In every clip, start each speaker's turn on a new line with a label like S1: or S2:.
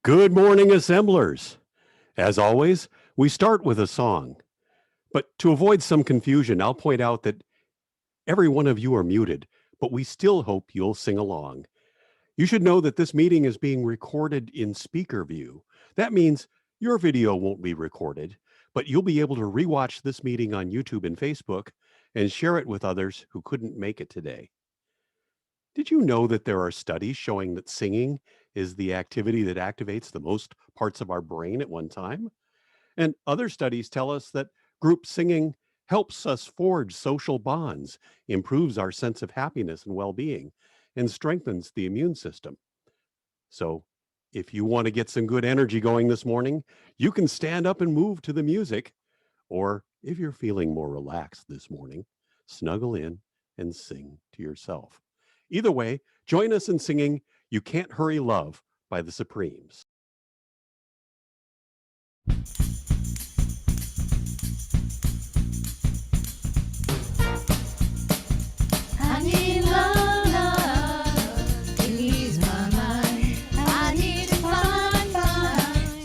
S1: Good morning, assemblers. As always, we start with a song. But to avoid some confusion, I'll point out that every one of you are muted, but we still hope you'll sing along. You should know that this meeting is being recorded in speaker view. That means your video won't be recorded, but you'll be able to rewatch this meeting on YouTube and Facebook and share it with others who couldn't make it today. Did you know that there are studies showing that singing is the activity that activates the most parts of our brain at one time? And other studies tell us that group singing helps us forge social bonds, improves our sense of happiness and well being, and strengthens the immune system. So, if you want to get some good energy going this morning, you can stand up and move to the music. Or if you're feeling more relaxed this morning, snuggle in and sing to yourself. Either way, join us in singing You Can't Hurry Love by the Supremes.
S2: I need love, love to ease my mind. I need to find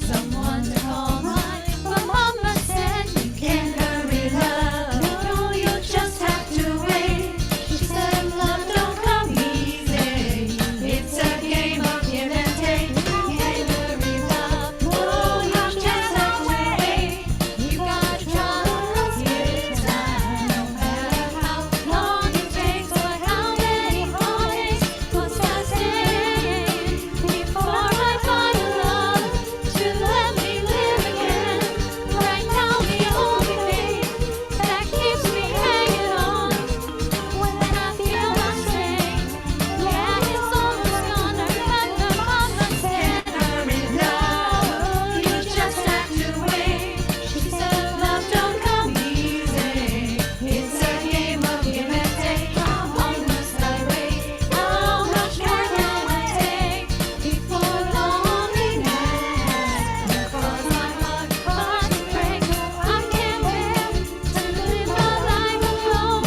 S2: someone to call mine. But Mama said you can't hurry love. No, you just have to wait. She said love don't come easy. It's a game of give and take. You can't hurry love. No, you just have to wait. You gotta trust your time, no matter how long it takes or how many heartaches must I stay before I find a love to let me live again. Right now, the only thing that keeps me hanging on when I feel unsafe, yeah, it's almost gone. I remember Mama said, hurry love, you just have to wait. She said love don't come easy. It's a game of give and take. How long must I wait? How much more can I take before loneliness cause my heart to break? I can't bear to live my life alone.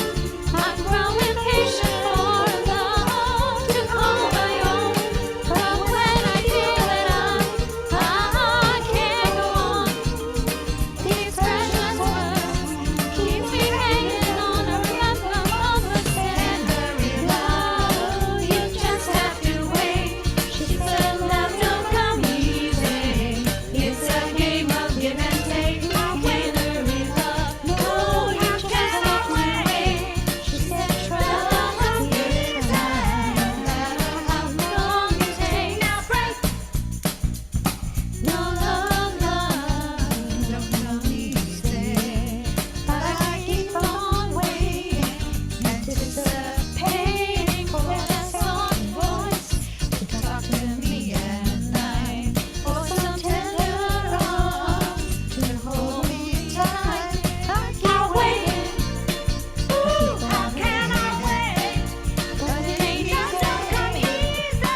S2: I'm growing patient for love to call my own. But when I feel that I can't go on, these precious words keep me hanging on. I remember Mama said, hurry love, you just have to wait. She said love don't come easy. It's a game of give and take. You can't hurry love. No, you just have to wait. She said trust your time, no matter how long it takes. Now break. No love, love, don't come easy. But I keep on waiting, anticipating for that soft voice to talk to me at night, for some tender arms to hold me tight. I keep waiting. Ooh, how can I wait? But it ain't easy. Don't come easy.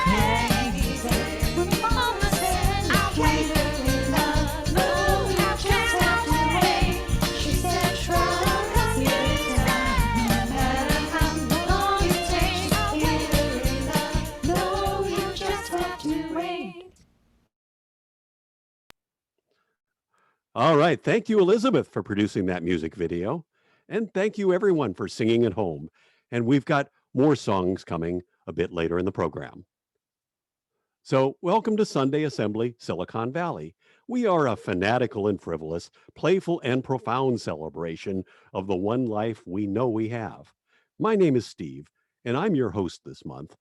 S2: When Mama said I can't hurry love, no, you just have to wait. She said trust your time, no matter how long it takes. I can't hurry love, no, you just have to wait.
S1: All right. Thank you, Elizabeth, for producing that music video. And thank you, everyone, for singing at home. And we've got more songs coming a bit later in the program. So, welcome to Sunday Assembly, Silicon Valley. We are a fanatical and frivolous, playful and profound celebration of the one life we know we have. My name is Steve, and I'm your host this month.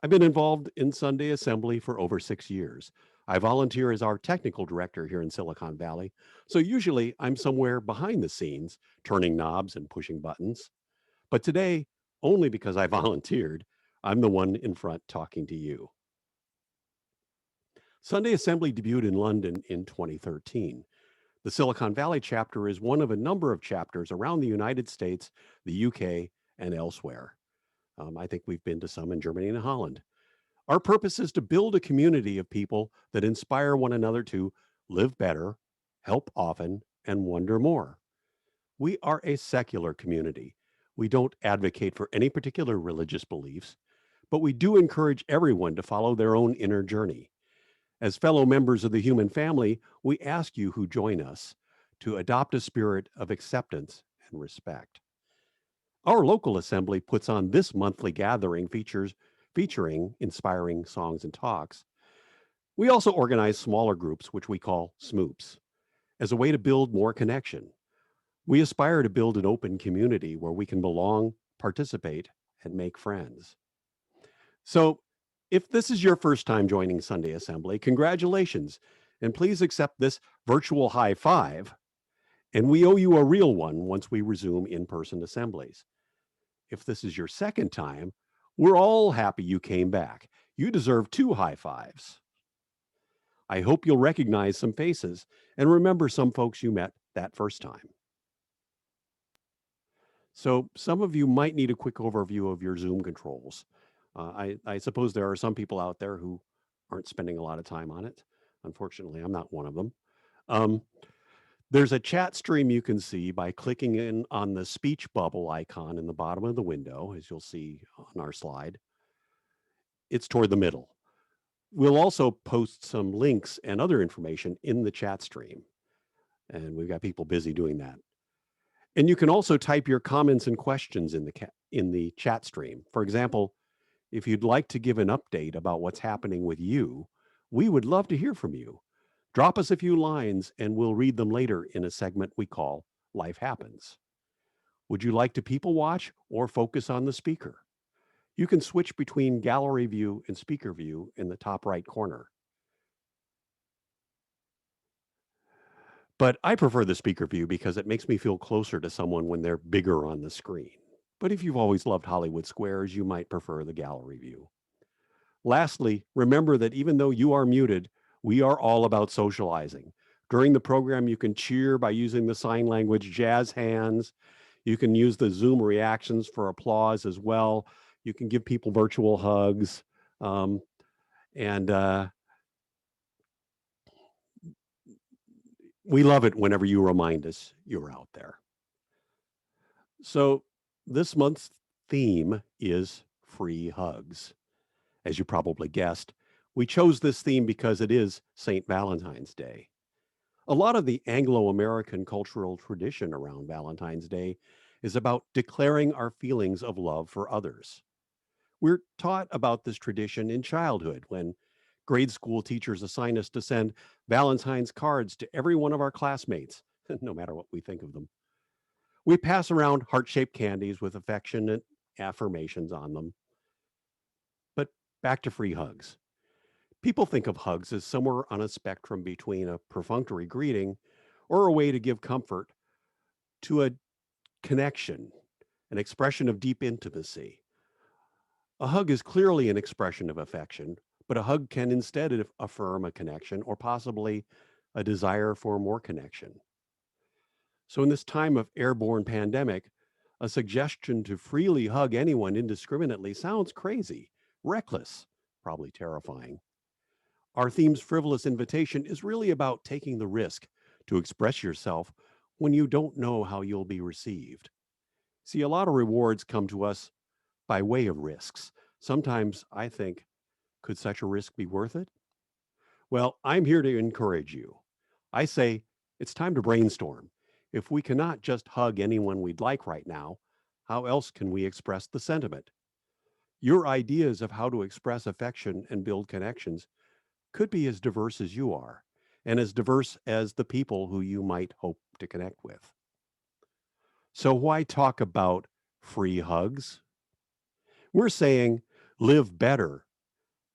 S1: I've been involved in Sunday Assembly for over 6 years. I volunteer as our technical director here in Silicon Valley, so usually I'm somewhere behind the scenes, turning knobs and pushing buttons. But today, only because I volunteered, I'm the one in front talking to you. Sunday Assembly debuted in London in 2013. The Silicon Valley chapter is one of a number of chapters around the United States, the UK, and elsewhere. I think we've been to some in Germany and Holland. Our purpose is to build a community of people that inspire one another to live better, help often, and wonder more. We are a secular community. We don't advocate for any particular religious beliefs, but we do encourage everyone to follow their own inner journey. As fellow members of the human family, we ask you who join us to adopt a spirit of acceptance and respect. Our local assembly puts on this monthly gathering featuring inspiring songs and talks. We also organize smaller groups, which we call SMOOPs, as a way to build more connection. We aspire to build an open community where we can belong, participate, and make friends. So, if this is your first time joining Sunday Assembly, congratulations, and please accept this virtual high five, and we owe you a real one once we resume in person assemblies. If this is your second time, we're all happy you came back. You deserve 2 high fives. I hope you'll recognize some faces and remember some folks you met that first time. So, some of you might need a quick overview of your Zoom controls. I suppose there are some people out there who aren't spending a lot of time on it. Unfortunately, I'm not one of them. Um, there's a chat stream you can see by clicking in on the speech bubble icon in the bottom of the window, as you'll see on our slide. It's toward the middle. We'll also post some links and other information in the chat stream. And we've got people busy doing that. And you can also type your comments and questions in the chat stream. For example, if you'd like to give an update about what's happening with you, we would love to hear from you. Drop us a few lines and we'll read them later in a segment we call Life Happens. Would you like to people watch or focus on the speaker? You can switch between gallery view and speaker view in the top right corner. But I prefer the speaker view because it makes me feel closer to someone when they're bigger on the screen. But if you've always loved Hollywood Squares, you might prefer the gallery view. Lastly, remember that even though you are muted, we are all about socializing. During the program, you can cheer by using the sign language jazz hands. You can use the Zoom reactions for applause as well. You can give people virtual hugs. We love it whenever you remind us you're out there. So this month's theme is free hugs. As you probably guessed, we chose this theme because it is St. Valentine's Day. A lot of the Anglo-American cultural tradition around Valentine's Day is about declaring our feelings of love for others. We're taught about this tradition in childhood when grade school teachers assign us to send Valentine's cards to every one of our classmates, no matter what we think of them. We pass around heart-shaped candies with affectionate affirmations on them. But back to free hugs. People think of hugs as somewhere on a spectrum between a perfunctory greeting or a way to give comfort to a connection, an expression of deep intimacy. A hug is clearly an expression of affection, but a hug can instead affirm a connection or possibly a desire for more connection. So in this time of airborne pandemic, a suggestion to freely hug anyone indiscriminately sounds crazy, reckless, probably terrifying. Our theme's frivolous invitation is really about taking the risk to express yourself when you don't know how you'll be received. See, a lot of rewards come to us by way of risks. Sometimes I think, could such a risk be worth it? Well, I'm here to encourage you. I say it's time to brainstorm. If we cannot just hug anyone we'd like right now, how else can we express the sentiment? Your ideas of how to express affection and build connections could be as diverse as you are, and as diverse as the people who you might hope to connect with. So why talk about free hugs? We're saying live better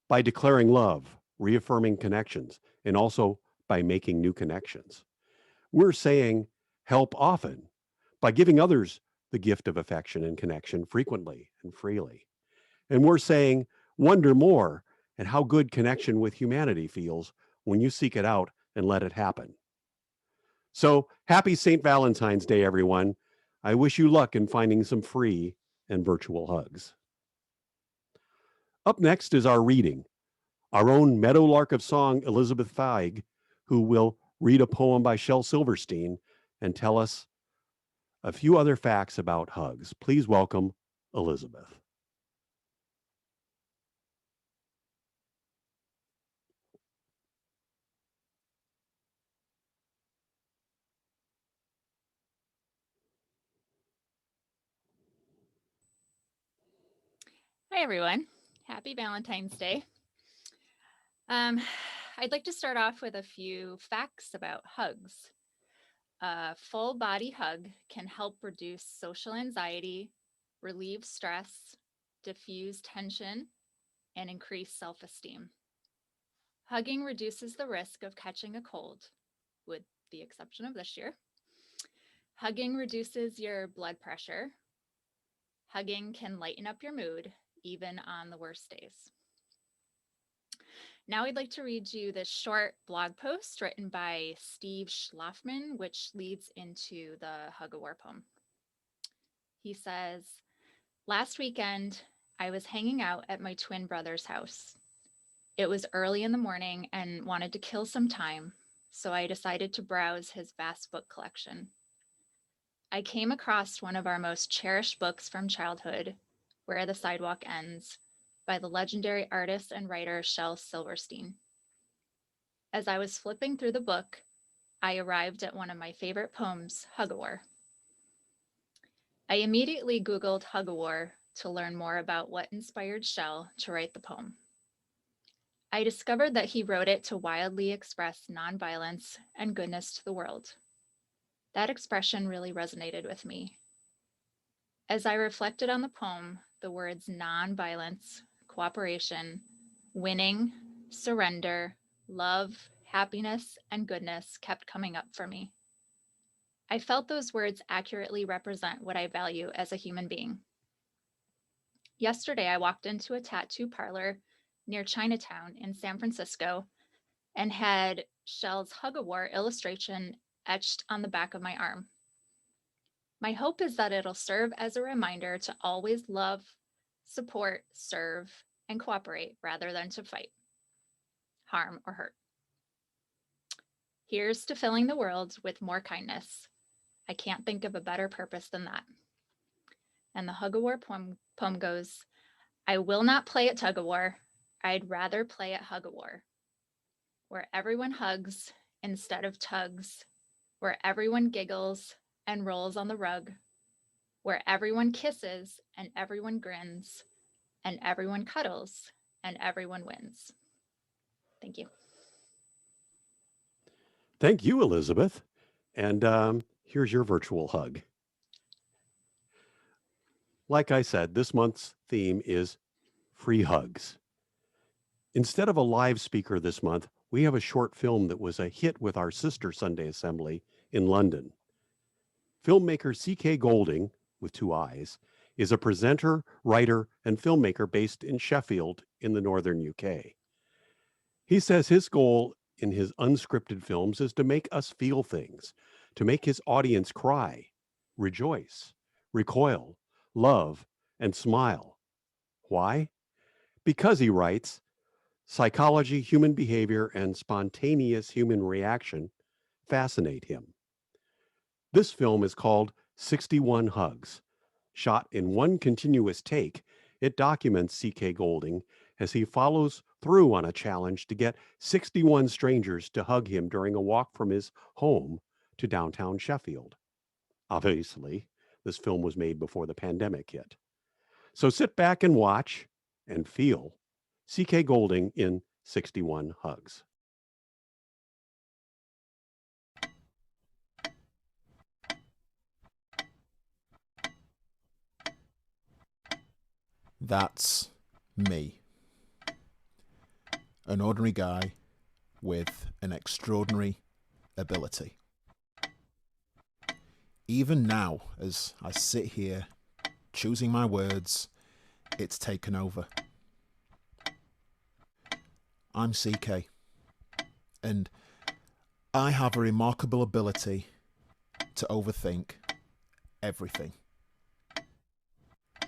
S1: by declaring love, reaffirming connections, and also by making new connections. We're saying help often by giving others the gift of affection and connection frequently and freely. And we're saying wonder more at how good connection with humanity feels when you seek it out and let it happen. So happy St. Valentine's Day, everyone. I wish you luck in finding some free and virtual hugs. Up next is our reading. Our own Meadowlark of Song, Elizabeth Feig, who will read a poem by Shel Silverstein and tell us a few other facts about hugs. Please welcome Elizabeth.
S3: Hi, everyone. Happy Valentine's Day. I'd like to start off with a few facts about hugs. A full body hug can help reduce social anxiety, relieve stress, diffuse tension, and increase self esteem. Hugging reduces the risk of catching a cold, with the exception of this year. Hugging reduces your blood pressure. Hugging can lighten up your mood, even on the worst days. Now I'd like to read you this short blog post written by Steve Schlafman, which leads into the Hug a War poem. He says, "Last weekend, I was hanging out at my twin brother's house. It was early in the morning and wanted to kill some time, so I decided to browse his vast book collection. I came across one of our most cherished books from childhood, Where the Sidewalk Ends, by the legendary artist and writer Shel Silverstein. As I was flipping through the book, I arrived at one of my favorite poems, Hug a War. I immediately Googled Hug a War to learn more about what inspired Shel to write the poem. I discovered that he wrote it to wildly express nonviolence and goodness to the world. That expression really resonated with me. As I reflected on the poem, the words nonviolence, cooperation, winning, surrender, love, happiness, and goodness kept coming up for me. I felt those words accurately represent what I value as a human being. Yesterday, I walked into a tattoo parlor near Chinatown in San Francisco and had Shel's Hug a War illustration etched on the back of my arm. My hope is that it'll serve as a reminder to always love, support, serve, and cooperate rather than to fight, harm, or hurt. Here's to filling the world with more kindness. I can't think of a better purpose than that." And the Hug a War poem goes, "I will not play at tug of war. I'd rather play at Hug a War, where everyone hugs instead of tugs, where everyone giggles and rolls on the rug, where everyone kisses and everyone grins, and everyone cuddles and everyone wins." Thank you.
S1: Thank you, Elizabeth. And here's your virtual hug. Like I said, this month's theme is free hugs. Instead of a live speaker this month, we have a short film that was a hit with our sister Sunday Assembly in London. Filmmaker C.K. Golding, with two eyes, is a presenter, writer, and filmmaker based in Sheffield in the northern UK. He says his goal in his unscripted films is to make us feel things, to make his audience cry, rejoice, recoil, love, and smile. Why? Because, he writes, psychology, human behavior, and spontaneous human reaction fascinate him. This film is called 61 Hugs. Shot in one continuous take, it documents C.K. Golding as he follows through on a challenge to get 61 strangers to hug him during a walk from his home to downtown Sheffield. Obviously, this film was made before the pandemic hit. So sit back and watch and feel C.K. Golding in 61 Hugs.
S4: That's me. An ordinary guy with an extraordinary ability. Even now, as I sit here choosing my words, it's taken over. I'm CK, and I have a remarkable ability to overthink everything.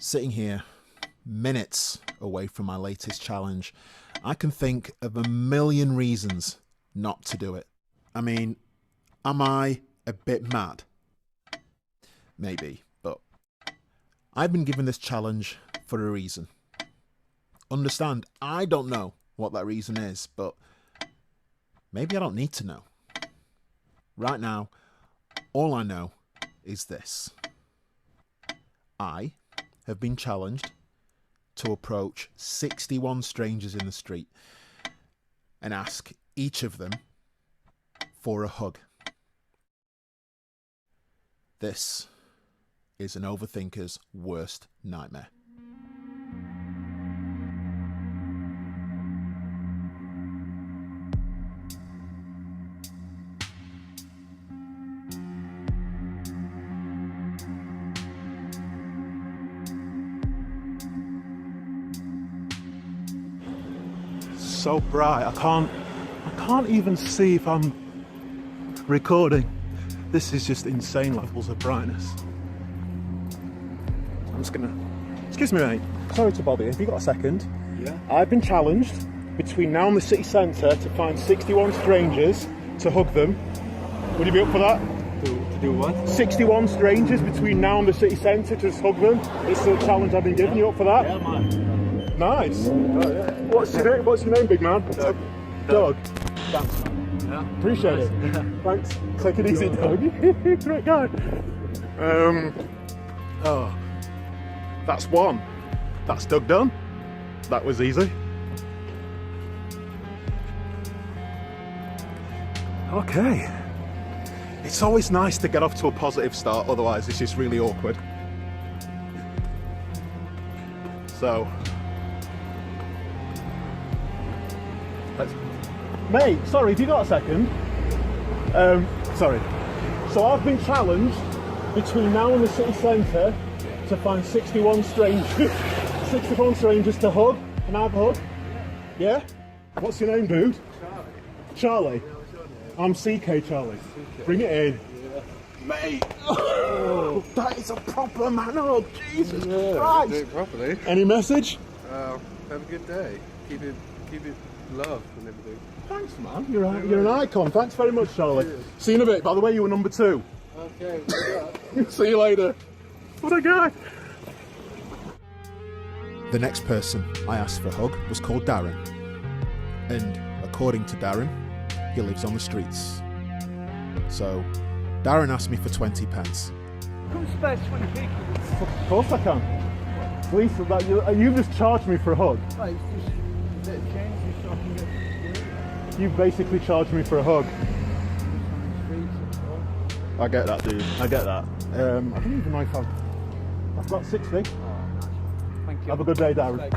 S4: Sitting here, minutes away from my latest challenge, I can think of a million reasons not to do it. I mean, am I a bit mad? Maybe, but I've been given this challenge for a reason. Understand, I don't know what that reason is, but maybe I don't need to know. Right now, all I know is this. I have been challenged to approach 61 strangers in the street and ask each of them for a hug. This is an overthinker's worst nightmare.
S5: So bright, I can't even see if I'm recording. This is just insane levels of brightness. I'm just gonna, excuse me mate, sorry to bother you, have you got a second?
S6: Yeah.
S5: I've been challenged between now and the city centre to find 61 strangers to hug them. Would you be up for that?
S6: To do what?
S5: 61 strangers between now and the city centre to just hug them. It's a challenge I've been given. You up for that?
S6: Yeah, man.
S5: Nice.
S6: Oh, yeah.
S5: What's your name, big man?
S6: Doug.
S5: Doug. Thanks, man.
S6: Yeah.
S5: Appreciate it. Thanks. Take it easy, Doug. Great guy. Oh, that's one. That's Doug done. That was easy. Okay. It's always nice to get off to a positive start, otherwise it's just really awkward. So, mate, sorry, have you got a second? Sorry. So I've been challenged between now and the city centre to find 61 strangers, 61 strangers to hug. Can I have a hug? Yeah? What's your name, dude? Charlie. I'm CK, Charlie. Bring it in. Mate! Oh, that is a proper man hug! Jesus Christ!
S6: Do it properly.
S5: Any message?
S6: Have a good day. Keep it love and everything.
S5: Thanks, man. You're an icon. Thanks very much, Charlie.
S6: Cheers.
S5: See you in a bit. By the way, you were number 2.
S6: Okay.
S5: See you later. What a guy!
S4: The next person I asked for a hug was called Darren. And according to Darren, he lives on the streets. So Darren asked me for 20 pence.
S5: Of course I can. Please, you've just charged me for a hug. You've basically charged me for a hug. I get that, dude. I get that. I don't even know if I've got 60.
S6: Thank you.
S5: Have a good day, Darren.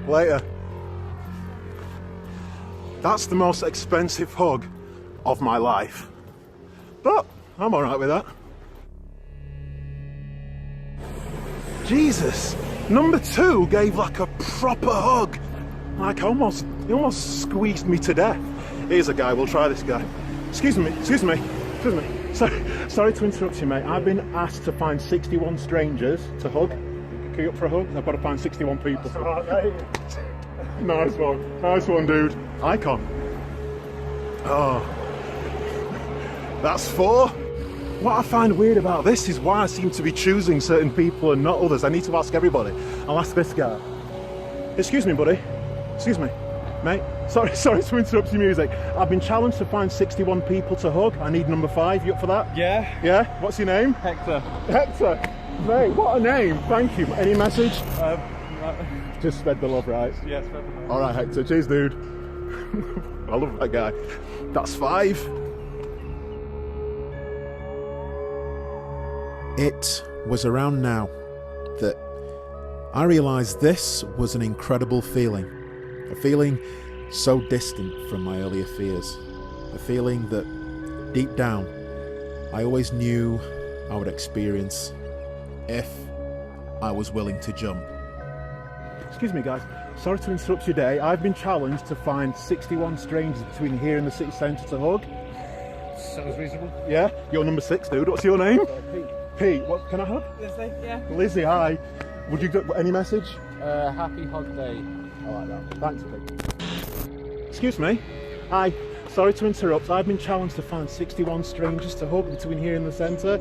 S5: Later. That's the most expensive hug of my life. But I'm alright with that. Jesus, number 2 gave like a proper hug. Like he almost squeezed me to death. Here's a guy, we'll try this guy. Excuse me. Sorry to interrupt you, mate. I've been asked to find 61 strangers to hug. Are you up for a hug? I've got to find 61 people. That's all right, mate. Nice one, dude. Icon. Oh, that's 4. What I find weird about this is why I seem to be choosing certain people and not others. I need to ask everybody. I'll ask this guy. Excuse me, buddy. Excuse me, mate. Sorry to interrupt your music. I've been challenged to find 61 people to hug. I need number 5. You up for that?
S6: Yeah.
S5: Yeah? What's your name?
S6: Hector.
S5: Hector. Mate, what a name. Thank you. Any message? Just spread the love, right?
S6: Yes.
S5: All right, Hector. Cheers, dude. I love that guy. That's 5.
S4: It was around now that I realised this was an incredible feeling. A feeling so distant from my earlier fears. A feeling that, deep down, I always knew I would experience if I was willing to jump.
S5: Excuse me, guys. Sorry to interrupt your day. I've been challenged to find 61 strangers between here and the city centre to hug.
S6: Sounds reasonable.
S5: Yeah? You're number 6, dude. What's your name?
S6: Pete.
S5: Pete. What can I hug?
S6: Lizzie. Yeah.
S5: Lizzie, hi. Would you get any message?
S6: Happy hug day.
S5: I like that. Thanks, Pete. Excuse me. Hi. Sorry to interrupt. I've been challenged to find 61 strangers to hug between here and the centre.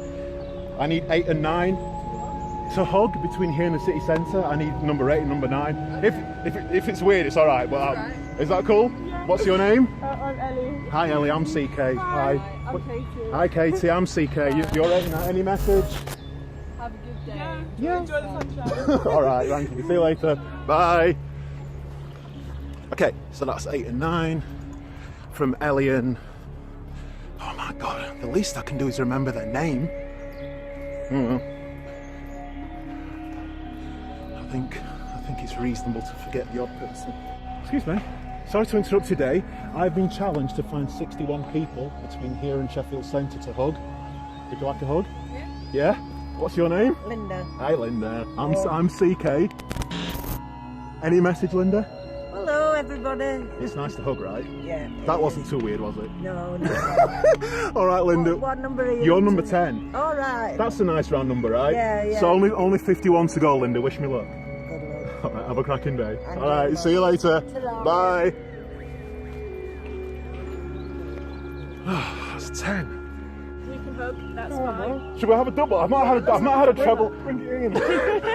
S5: I need 8 and 9 to hug between here and the city centre. I need number 8 and number 9. If it's weird, it's all right. But is that cool? Yeah. What's your name?
S7: I'm Ellie.
S5: Hi, Ellie. I'm CK.
S7: Hi. I'm Katie.
S5: Hi, Katie. I'm CK. You're 8 and 9. Any message?
S2: Have a good day.
S5: Yeah.
S2: Enjoy the sunshine.
S5: All right, thank you. See you later. Bye. Okay, so that's 8 and 9 from Elian. Oh my God, the least I can do is remember their name. I think it's reasonable to forget the odd person. Excuse me. Sorry to interrupt your day. I've been challenged to find 61 people between here and Sheffield Centre to hug. Would you like a hug? Yeah. Yeah? What's your name?
S7: Linda.
S5: Hi, Linda. I'm CK. Any message, Linda?
S7: Hello, everybody.
S5: It's nice to hug, right?
S7: Yeah.
S5: That wasn't too weird, was it?
S7: No, no.
S5: All right, Linda.
S7: What number are you?
S5: You're number 10.
S7: All right.
S5: That's a nice round number, right?
S7: Yeah, yeah.
S5: So only 51 to go, Linda. Wish me luck.
S7: Good luck.
S5: All right, have a cracking day.
S7: And
S5: All right,
S7: you.
S5: see you later.
S7: Ta-ra.
S5: Bye. That's 10.
S2: We can hug, that's fine.
S5: Should we have a double? I've not had a treble. Bring it in.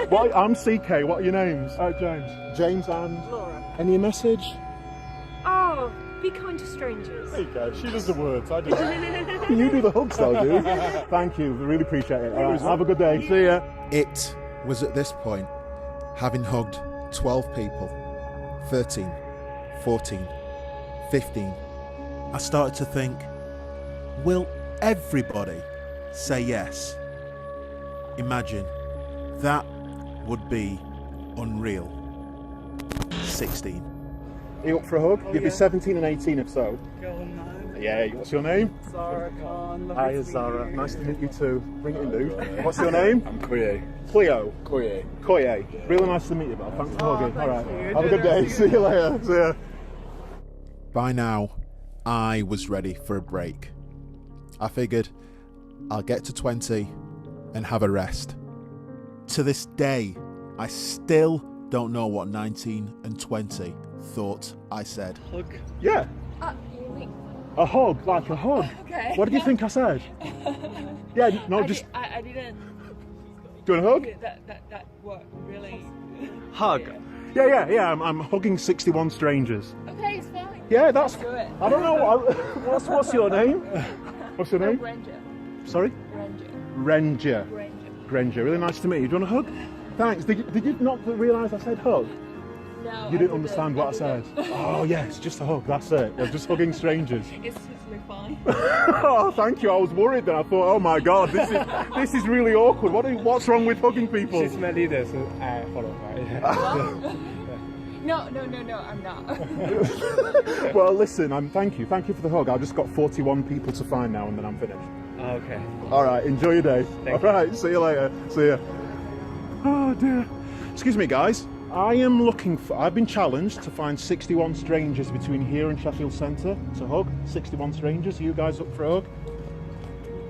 S5: What? I'm CK. What are your names? James. James and
S2: Laura.
S5: any message?
S2: Oh, be kind to strangers.
S5: There you go. She does the words. I do. You do the hugs, though, dude. Thank you. Really appreciate it. All right, have a good day. See ya.
S4: It was at this point, having hugged 12 people, 13, 14, 15, I started to think, will everybody say yes? Imagine, that would be unreal. 16.
S5: Are you up for a hug? You'd be 17 and 18 if so.
S8: Go on now.
S5: Yeah, what's your name?
S8: Zara Khan.
S5: Hi, Zara. Nice to meet you too. Bring it in, dude. What's your name?
S6: I'm Koye.
S5: Cleo.
S6: Koye.
S5: Koye. Really nice to meet you, Bob. Thanks for hugging.
S8: thank
S5: All right.
S8: you.
S5: Have a good day. See you later. See ya.
S4: By now, I was ready for a break. I figured I'll get to 20 and have a rest. To this day, I still don't know what 19 and 20 thought I said.
S8: Hug.
S5: Yeah.
S2: Wait.
S5: A hug, like a hug.
S2: Okay.
S5: What did you think I said? Yeah, no, just.
S2: I didn't.
S5: Do you want a hug?
S2: That worked really.
S8: Hug.
S5: Yeah. I'm hugging 61 strangers.
S2: Okay, it's fine.
S5: Yeah, that's.
S2: Do it.
S5: I don't know. What's your name? What's your name?
S2: Granger.
S5: Sorry?
S2: Granger.
S5: Granger. Really nice to meet you. Do you want a hug? Thanks. Did you not realise I said hug?
S2: No.
S5: You didn't understand what I said. Oh yes, just a hug. That's it. I'm just hugging strangers.
S2: It's totally fine.
S5: Oh, thank you. I was worried then. I thought, oh my god, this is really awkward. What's wrong with hugging people?
S8: She's my leader, so I follow her.
S2: No, I'm not.
S5: Well, listen. Thank you for the hug. I've just got 41 people to find now, and then I'm finished.
S8: Okay.
S5: All right. Enjoy your day.
S8: Thank
S5: All right. See you later. See ya. Oh dear. Excuse me, guys. I've been challenged to find 61 strangers between here and Sheffield Centre to hug. 61 strangers. Are you guys up for a hug?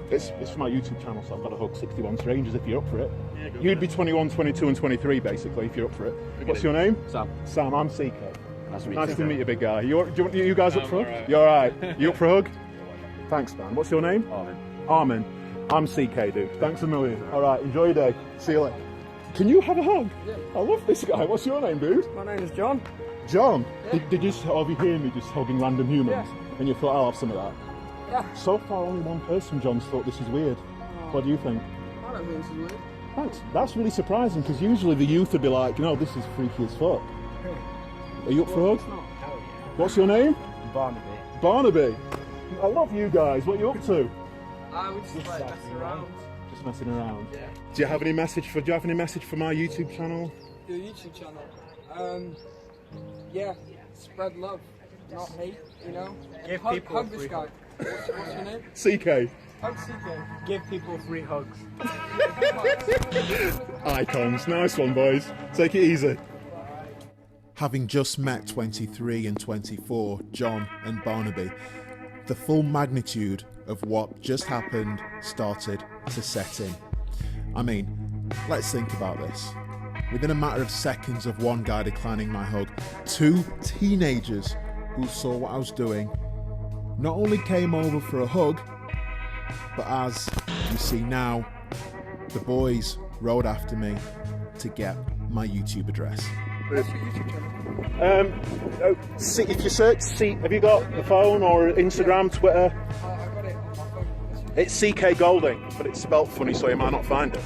S5: It's for my YouTube channel, so I've got to hug 61 strangers if you're up for it.
S6: Yeah, go
S5: You'd
S6: for
S5: be
S6: it.
S5: 21, 22 and 23 basically if you're up for it. What's your name?
S6: Sam.
S5: Sam, I'm CK. Nice to meet you, big guy. You guys up for a hug?
S6: alright.
S5: You're alright. You up for a hug? Thanks, man. What's your name?
S6: Armin.
S5: Armin. I'm CK, dude. Thanks a million. Alright, enjoy your day. See you later. Can you have a hug? Yeah. I love this guy. What's your name, dude?
S8: My name is John.
S5: John. Did you hear me just hugging random humans?
S8: Yeah.
S5: And you thought, I'll have some of that?
S8: Yeah.
S5: So far, only one person, John's thought this is weird. What do you think?
S8: I don't think this is weird.
S5: Thanks. That's really surprising because usually the youth would be like, this is freaky as fuck. Are you up for a hug?
S8: It's not. Hell yeah.
S5: What's your name?
S8: Barnaby.
S5: Barnaby. I love you guys. What are you up to?
S8: I was just like messing around.
S5: Just messing around.
S8: Yeah.
S5: Do you have any message for my YouTube channel?
S8: Your YouTube channel. Yeah. Spread love, not hate. You know.
S9: Give
S8: hug,
S9: people
S8: hug
S9: free
S8: this guy. What's your name?
S5: CK.
S8: Hug CK.
S9: Give people free hugs.
S5: Icons. Nice one, boys. Take it easy.
S4: Having just met 23 and 24, John and Barnaby, the full magnitude of what just happened started to set in. I mean, let's think about this. Within a matter of seconds of one guy declining my hug, two teenagers who saw what I was doing not only came over for a hug, but as you see now, the boys rode after me to get my YouTube address.
S8: What's your YouTube channel?
S5: If you search have you got a phone or Instagram, Twitter?
S8: I got it on my phone.
S5: It's CK Golding, but it's spelt funny, so you might not find it.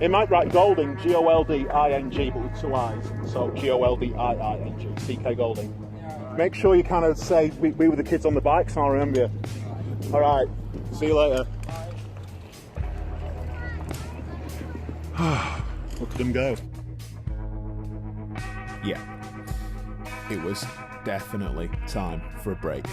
S5: It might write Golding, Golding, but with two I's. So Golding, CK Golding. Make sure you kind of say we were the kids on the bikes, and I'll remember you. All right. See you later. Look at him go.
S4: Yeah, it was definitely time for a break.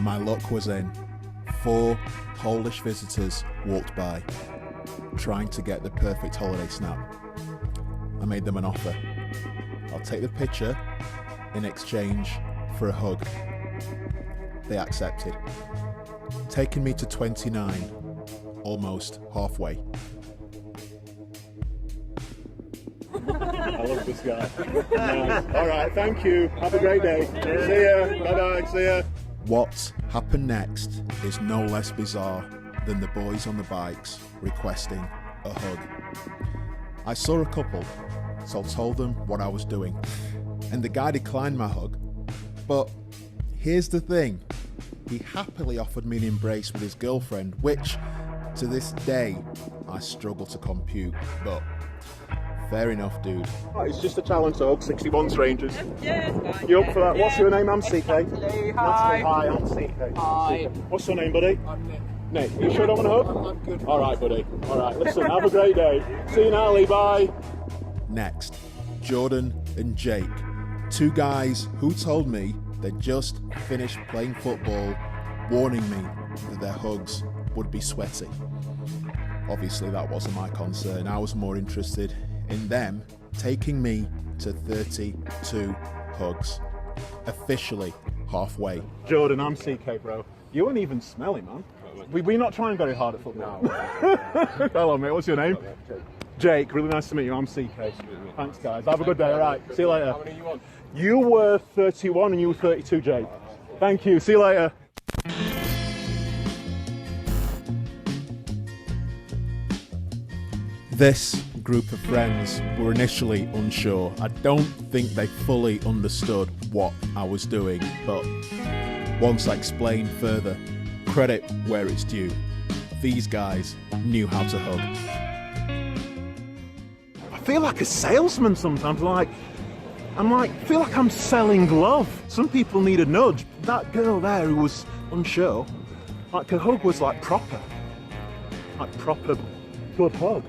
S4: My luck was in. 4 Polish visitors walked by, trying to get the perfect holiday snap. I made them an offer. I'll take the picture in exchange for a hug. They accepted, taking me to 29, almost halfway.
S5: I love this guy. Nice. All right, thank you. Have a great day. See ya. Bye-bye. See ya.
S4: What happened next is no less bizarre than the boys on the bikes requesting a hug. I saw a couple, so I told them what I was doing, and the guy declined my hug. But here's the thing, he happily offered me an embrace with his girlfriend, which to this day I struggle to compute, but fair enough, dude.
S5: Oh, it's just a challenge to hug 61 strangers.
S8: Yeah, it's fine.
S5: You up for that? What's your name? I'm CK.
S8: Natalie, hi.
S5: Hi, I'm CK.
S8: Hi.
S5: What's your name, buddy?
S8: I'm Nick.
S5: Nick. You sure don't want a hug?
S8: I'm good.
S5: All right, buddy. All right, listen, have a great day. See you, Natalie. Bye.
S4: Next, Jordan and Jake, 2 guys who told me they'd just finished playing football, warning me that their hugs would be sweaty. Obviously, that wasn't my concern. I was more interested in them taking me to 32 hugs, officially halfway.
S5: Jordan, I'm CK, bro. You weren't even smelly, man. We're not trying very hard at football. Hello, mate. What's your name? Jake. Really nice to meet you. I'm CK. Thanks, guys. Have a good day. All right. See you later.
S6: How many you want?
S5: You were 31 and you were 32, Jake. Thank you. See you later.
S4: This group of friends were initially unsure. I don't think they fully understood what I was doing, but once I explained further, credit where it's due, these guys knew how to hug.
S5: I feel like a salesman sometimes. I feel like I'm selling love. Some people need a nudge. That girl there who was unsure, like her hug was like proper good hug.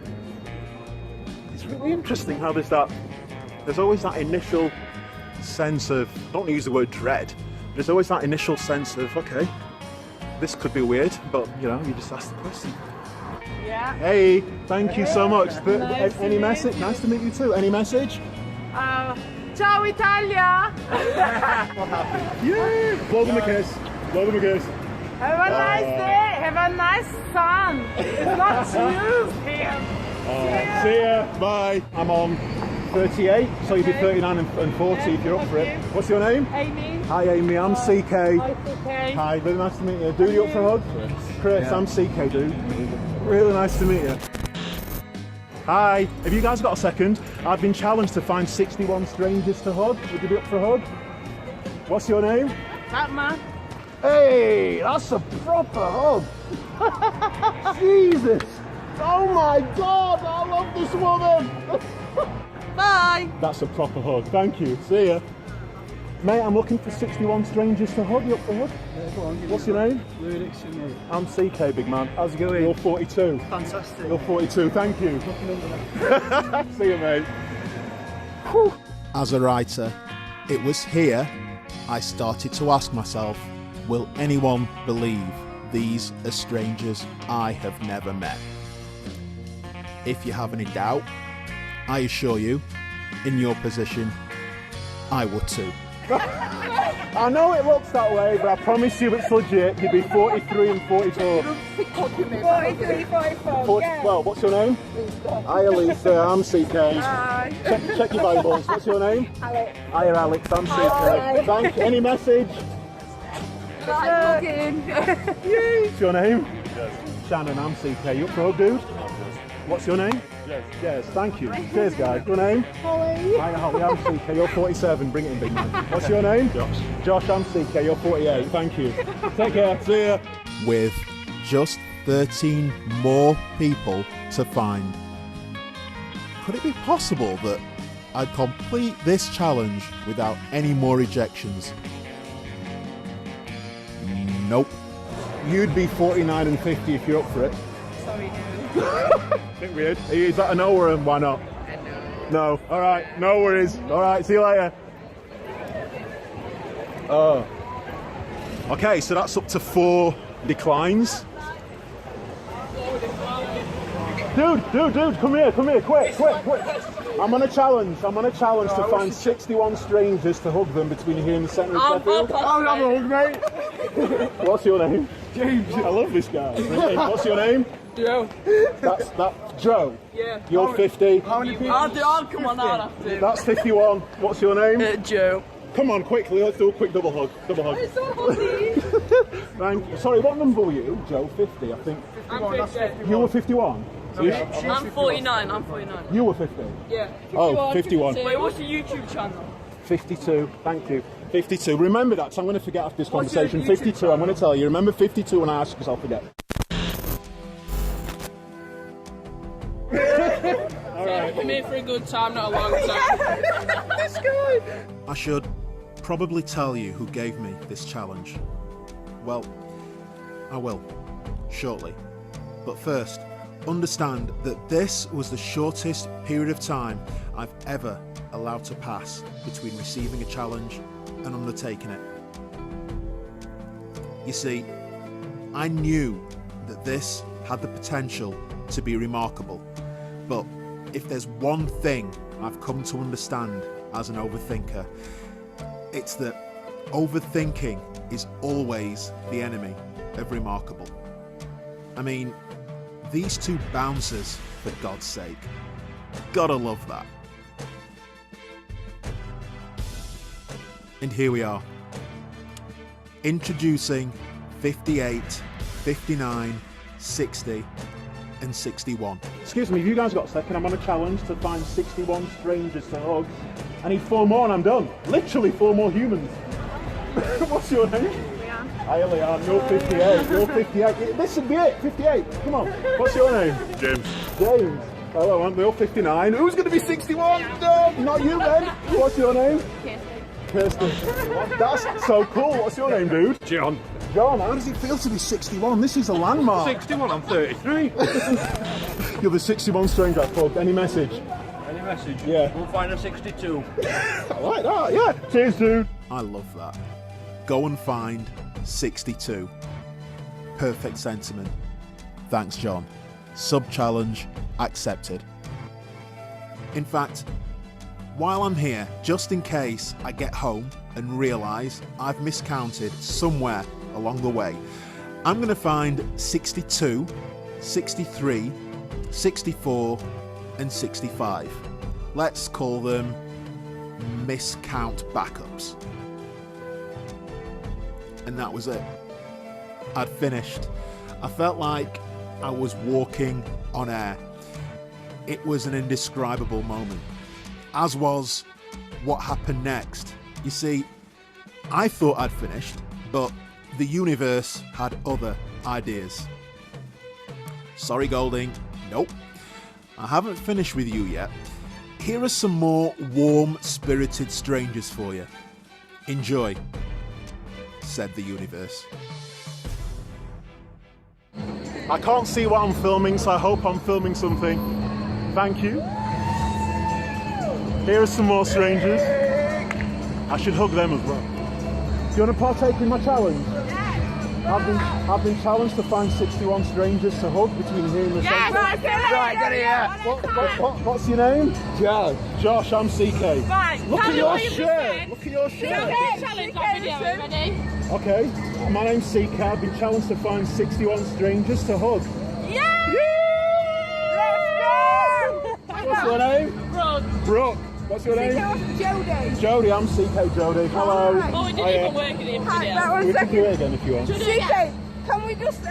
S5: It's really interesting how there's always that initial sense of, I don't use the word dread, there's always that initial sense of, okay, this could be weird, but you just ask the question.
S7: Yeah.
S5: Hey, thank you so much.
S7: Nice to
S5: Any
S7: meet
S5: message? Nice to meet you too. Any message?
S7: Ciao Italia!
S5: Yeah! Blow them a kiss. Blow them a kiss.
S7: Have a nice day. Have a nice sun. It's not too here.
S5: See ya. Bye. I'm on 38, so you'll be 39 and 40 if you're up for it. What's your name?
S7: Amy.
S5: Hi Amy, I'm CK.
S7: Hi, CK.
S5: Hi, really nice to meet you. Dude, you up for a hug? Chris, I'm CK, dude. Really nice to meet you. Hi, have you guys got a second? I've been challenged to find 61 strangers to hug. Would you be up for a hug? What's your name?
S7: Fatma.
S5: Hey, that's a proper hug. Jesus. Oh my God, I love this woman.
S7: Bye.
S5: That's a proper hug. Thank you. See ya. Mate, I'm looking for 61 strangers to hug. You up for a hug?
S9: Yeah, go on.
S5: What's your name?
S9: Louis Dixon, mate.
S5: I'm CK, big man.
S9: How's it going?
S5: You're 42.
S9: Fantastic.
S5: You're 42. Thank you. See you, mate. Whew.
S4: As a writer, it was here I started to ask myself, will anyone believe these are strangers I have never met? If you have any doubt, I assure you, in your position, I would too.
S5: I know it looks that way, but I promise you it's legit. You'd be 43 and 44.
S7: 43, 44. Yeah.
S5: Well, what's your name? Hi, Elisa. I'm CK.
S7: Hi.
S5: Check your Bibles. What's your name?
S7: Alex.
S5: Hi, Alex. I'm CK.
S7: Hi.
S5: Thank you. Any message?
S7: Right, in.
S5: What's your name? Shannon. I'm CK. You up for a hug, dude? What's your name? Yes, thank you. Cheers, guys. Your name?
S7: Holly.
S5: Hi, Holly. I'm CK. You're 47. Bring it in, big man. What's your name? Josh. Josh, I'm CK. You're 48. Thank you. Take care. See ya.
S4: With just 13 more people to find. Could it be possible that I'd complete this challenge without any more ejections? Nope.
S5: You'd be 49 and 50 if you're up for it.
S7: Sorry, no.
S5: Bit weird. Is that a no or a why not? No. All right. No worries. All right. See you later. Oh. Okay, so that's up to 4 declines. Dude, come here, quick. I'm on a challenge to find 61 strangers to hug them between here and the centre of Sheffield.
S7: I'm
S5: a hug, mate. What's your name? James. I love this guy. What's your name?
S8: Joe.
S5: That's Joe.
S8: Yeah.
S5: You're 50.
S8: How many people? I'll come on, I'll have to.
S5: That's 51. What's your name?
S8: Joe.
S5: Come on, quickly, let's do a quick double hug.
S7: It's so huggy.
S5: Thank you. Sorry, what number were you? Joe, 50, I think.
S8: I'm 50.
S5: You were 51?
S8: I'm 49, I'm 49.
S5: You were 50?
S8: Yeah.
S5: Oh, 51.
S8: Wait, what's your YouTube channel?
S5: 52, thank you. 52. Remember that, because I'm going to forget after this
S8: What's your
S5: conversation.
S8: YouTube
S5: 52,
S8: channel?
S5: I'm going to tell you. Remember 52 when I ask, because I'll forget.
S8: Alright. I'm here for a good time, not a long time.
S7: This guy.
S4: I should probably tell you who gave me this challenge. Well, I will, shortly. But first, understand that this was the shortest period of time I've ever allowed to pass between receiving a challenge and undertaking it. You see, I knew that this had the potential to be remarkable, but if there's one thing I've come to understand as an overthinker, it's that overthinking is always the enemy of remarkable. I mean, these 2 bouncers, for God's sake. Gotta love that. And here we are. Introducing 58, 59, 60, and 61.
S5: Excuse me, have you guys got a second? I'm on a challenge to find 61 strangers to hug. I need 4 more and I'm done. Literally 4 more humans. What's your name?
S7: Leanne.
S5: Hi, Leanne. You're 58. You're 58. This should be it. 58. Come on. What's your name?
S1: James.
S5: James. Hello, aren't we all 59? Who's going to be 61? No, not you, then. What's your name? Kirsty. That's so cool. What's your name, dude?
S1: John.
S5: John, how does it feel to be 61? This is a landmark.
S1: 61, I'm 33.
S5: You're the 61 stranger I've hugged. Any message?
S6: Any message?
S5: Yeah.
S6: We'll find a 62.
S5: I like that, yeah. Cheers, dude.
S4: I love that. Go and find 62. Perfect sentiment. Thanks, John. Sub-challenge accepted. In fact, while I'm here, just in case I get home and realise I've miscounted somewhere along the way, I'm going to find 62, 63, 64 and 65. Let's call them miscount backups. And that was it. I'd finished. I felt like I was walking on air. It was an indescribable moment, as was what happened next. You see, I thought I'd finished, but the universe had other ideas. Sorry, Golding, nope. I haven't finished with you yet. Here are some more warm-spirited strangers for you. Enjoy, said the universe.
S5: I can't see what I'm filming, so I hope I'm filming something. Thank you. Here are some more strangers. I should hug them as well. Do you want to partake in my challenge? I've been challenged to find 61 strangers to hug between here and the
S7: Yes,
S5: centre.
S7: right, get here.
S5: What's your name?
S6: Joe.
S5: Josh, I'm CK.
S7: Right,
S5: Look
S7: tell
S5: at
S7: me
S5: your
S7: what you've been
S5: shirt.
S7: saying.
S5: Look at your shirt.
S7: Challenge on video, ready?
S5: Okay, my name's CK. I've been challenged to find 61 strangers to hug.
S7: Yeah! Let's go!
S5: What's your name?
S7: Brooke.
S5: Brooke. What's your name?
S7: Jodie.
S5: Jodie, I'm CK Jodie. Hello.
S7: Right.
S2: Oh, we didn't even work in him
S7: Right,
S2: video.
S7: that one
S5: You can do
S7: second.
S5: it again if you want.
S7: CK, can we just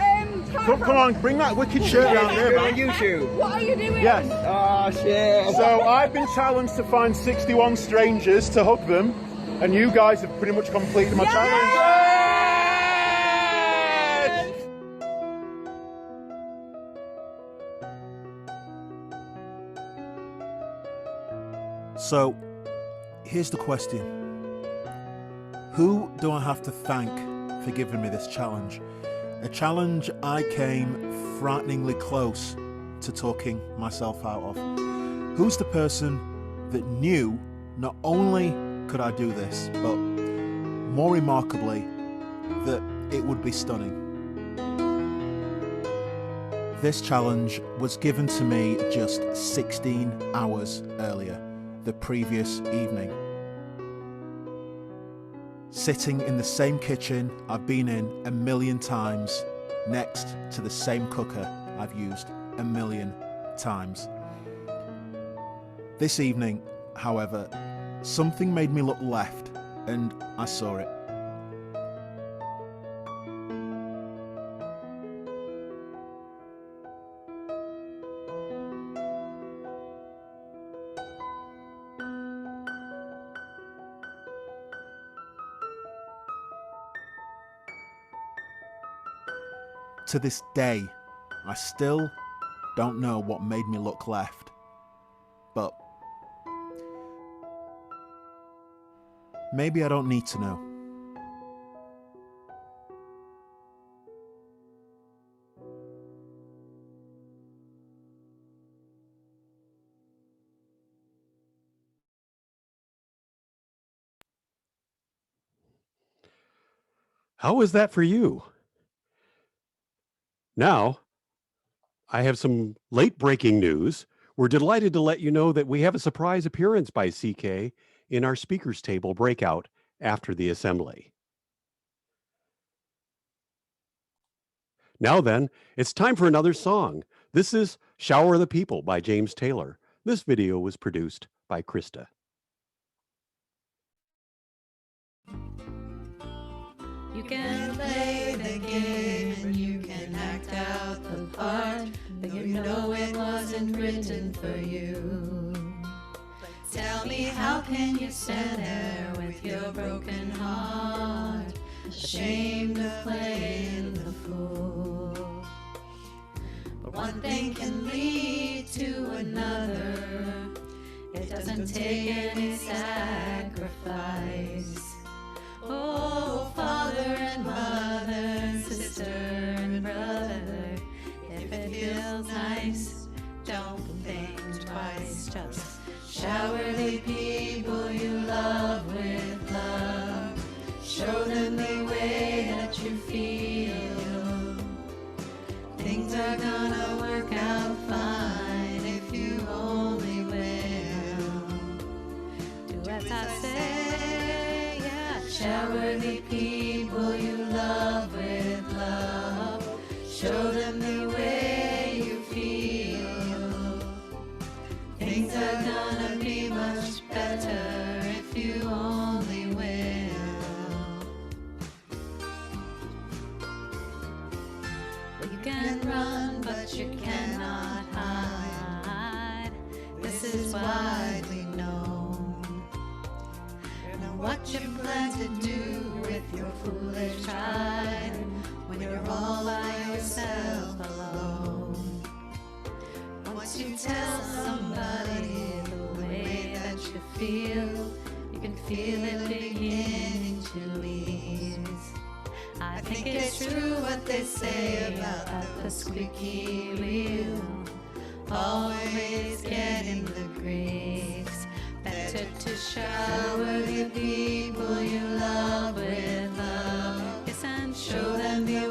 S5: Come on, bring that wicked shirt down here,
S6: On
S5: man.
S6: YouTube.
S7: What are you doing?
S5: Yes.
S6: Oh shit.
S5: So I've been challenged to find 61 strangers to hug them, and you guys have pretty much completed my challenge.
S4: So, here's the question. Who do I have to thank for giving me this challenge? A challenge I came frighteningly close to talking myself out of. Who's the person that knew not only could I do this, but more remarkably, that it would be stunning? This challenge was given to me just 16 hours earlier, the previous evening. Sitting in the same kitchen I've been in a million times, next to the same cooker I've used a million times. This evening, however, something made me look left, and I saw it. To this day, I still don't know what made me look left, but maybe I don't need to know.
S1: How was that for you? Now, I have some late breaking news. We're delighted to let you know that we have a surprise appearance by CK in our speakers table breakout after the assembly. Now then, it's time for another song. This is Shower the People by James Taylor. This video was produced by Krista.
S2: You can play the game and you can act out the part, but you know it wasn't written for you. Tell me, how can you stand there with your broken heart, ashamed of playing the fool? But one thing can lead to another. It doesn't take any sacrifice. Oh, father and mother, sister and brother, if it feels nice, don't think twice. Just shower the people you love with love. Show them the way that you feel. Things are gonna work out fine if you only will. Do as I say. Shower the people you love with love. Show them the way you feel. Things are gonna be much better if you only will. You can run, but you cannot hide. This is widely known. What you plan to do with your foolish child when you're all by yourself alone. Once you tell somebody the way that you feel, you can feel it beginning to ease. I think it's true what they say about the squeaky wheel, always getting the grease. Better to shower the people you love with love, yes, and show them the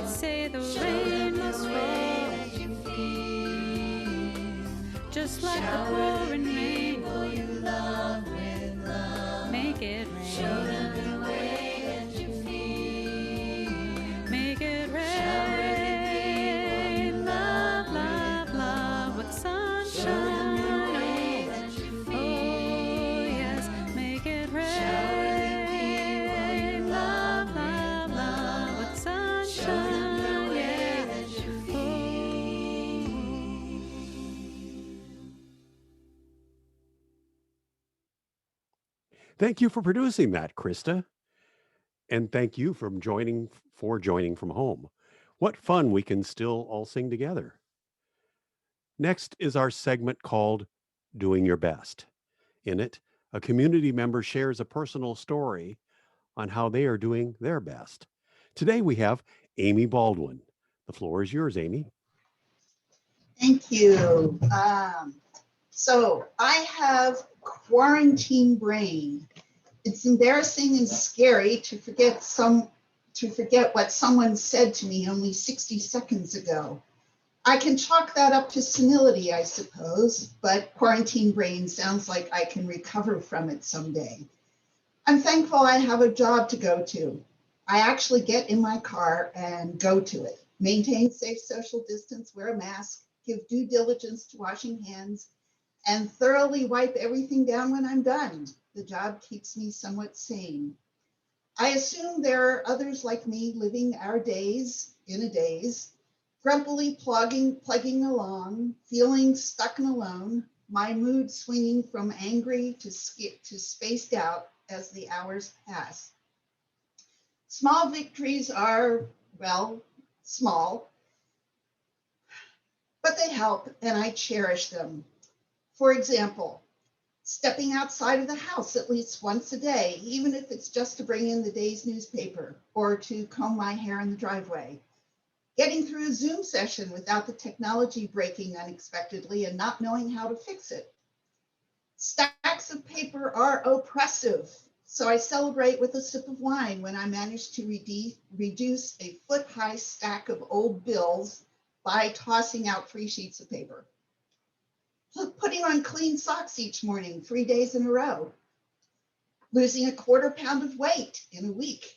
S2: They say the rain must fall, just like the pouring rain. Make it rain. Show them the way that you feel. Make it rain. Love, love, love with sunshine. Oh, yes, make it rain. Love, love, love with sunshine. Yeah. Oh.
S1: Thank you for producing that, Krista. And thank you for joining from home. What fun we can still all sing together. Next is our segment called Doing Your Best. In it, a community member shares a personal story on how they are doing their best. Today we have Amy Baldwin. The floor is yours, Amy.
S9: Thank you. So I have quarantine brain. It's embarrassing and scary to forget what someone said to me only 60 seconds ago. I can chalk that up to senility, I suppose, but quarantine brain sounds like I can recover from it someday. I'm thankful I have a job to go to. I actually get in my car and go to it. Maintain safe social distance, wear a mask, give due diligence to washing hands, and thoroughly wipe everything down when I'm done. The job keeps me somewhat sane. I assume there are others like me living our days in a daze, grumpily plugging along, feeling stuck and alone, my mood swinging from angry to spaced out as the hours pass. Small victories are, well, small, but they help and I cherish them. For example, stepping outside of the house at least once a day, even if it's just to bring in the day's newspaper or to comb my hair in the driveway. Getting through a Zoom session without the technology breaking unexpectedly and not knowing how to fix it. Stacks of paper are oppressive, so I celebrate with a sip of wine when I manage to reduce a foot-high stack of old bills by tossing out 3 sheets of paper. Putting on clean socks each morning, 3 days in a row. Losing a quarter pound of weight in a week.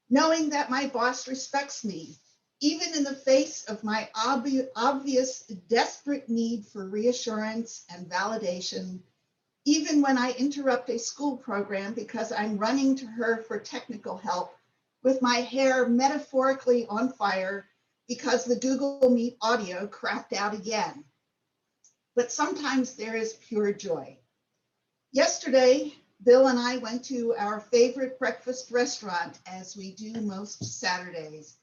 S9: Knowing that my boss respects me, even in the face of my obvious desperate need for reassurance and validation, even when I interrupt a school program because I'm running to her for technical help with my hair metaphorically on fire because the Google Meet audio crapped out again. But sometimes there is pure joy. Yesterday, Bill and I went to our favorite breakfast restaurant, as we do most Saturdays.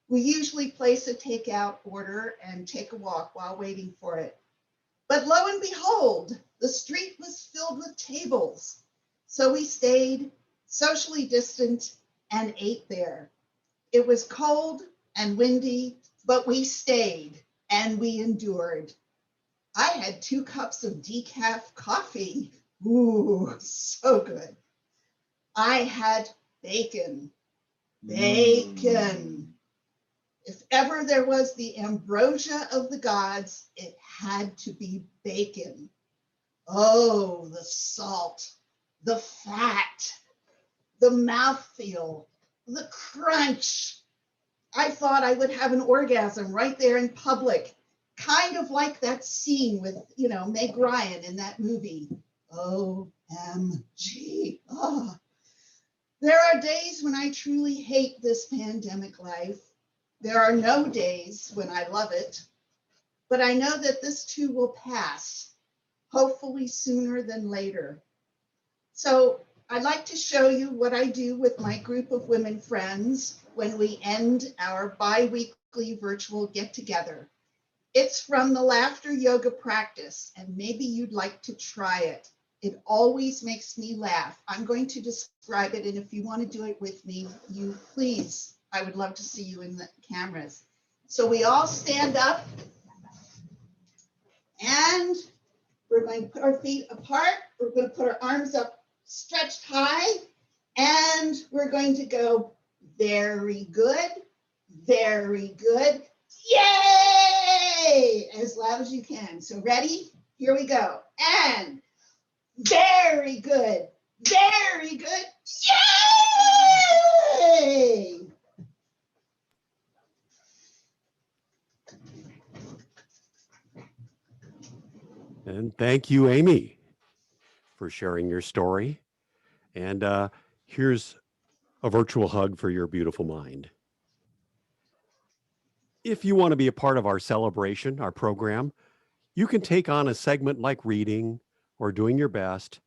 S9: We usually place a takeout order and take a walk while waiting for it. But lo and behold, the street was filled with tables. So we stayed socially distant and ate there. It was cold and windy, but we stayed and we endured. I had 2 cups of decaf coffee. Ooh, so good. I had bacon. Bacon. If ever there was the ambrosia of the gods, it had to be bacon. Oh, the salt, the fat, the mouthfeel, the crunch. I thought I would have an orgasm right there in public, kind of like that scene with, Meg Ryan in that movie. OMG. Oh. There are days when I truly hate this pandemic life. There are no days when I love it, but I know that this too will pass, hopefully sooner than later. So I'd like to show you what I do with my group of women friends when we end our bi-weekly virtual get-together. It's from the laughter yoga practice, and maybe you'd like to try it. It always makes me laugh. I'm going to describe it, and if you want to do it with me, you please. I would love to see you in the cameras. So we all stand up, and we're going to put our feet apart. We're going to put our arms up stretched high, and we're going to go very good, Very good. Yay! As loud as you can. So ready? Here we go. And very good. Very good. Yay!
S1: And thank you, Amy, for sharing your story. And here's a virtual hug for your beautiful mind. If you want to be a part of our celebration, our program, you can take on a segment like reading or doing your best.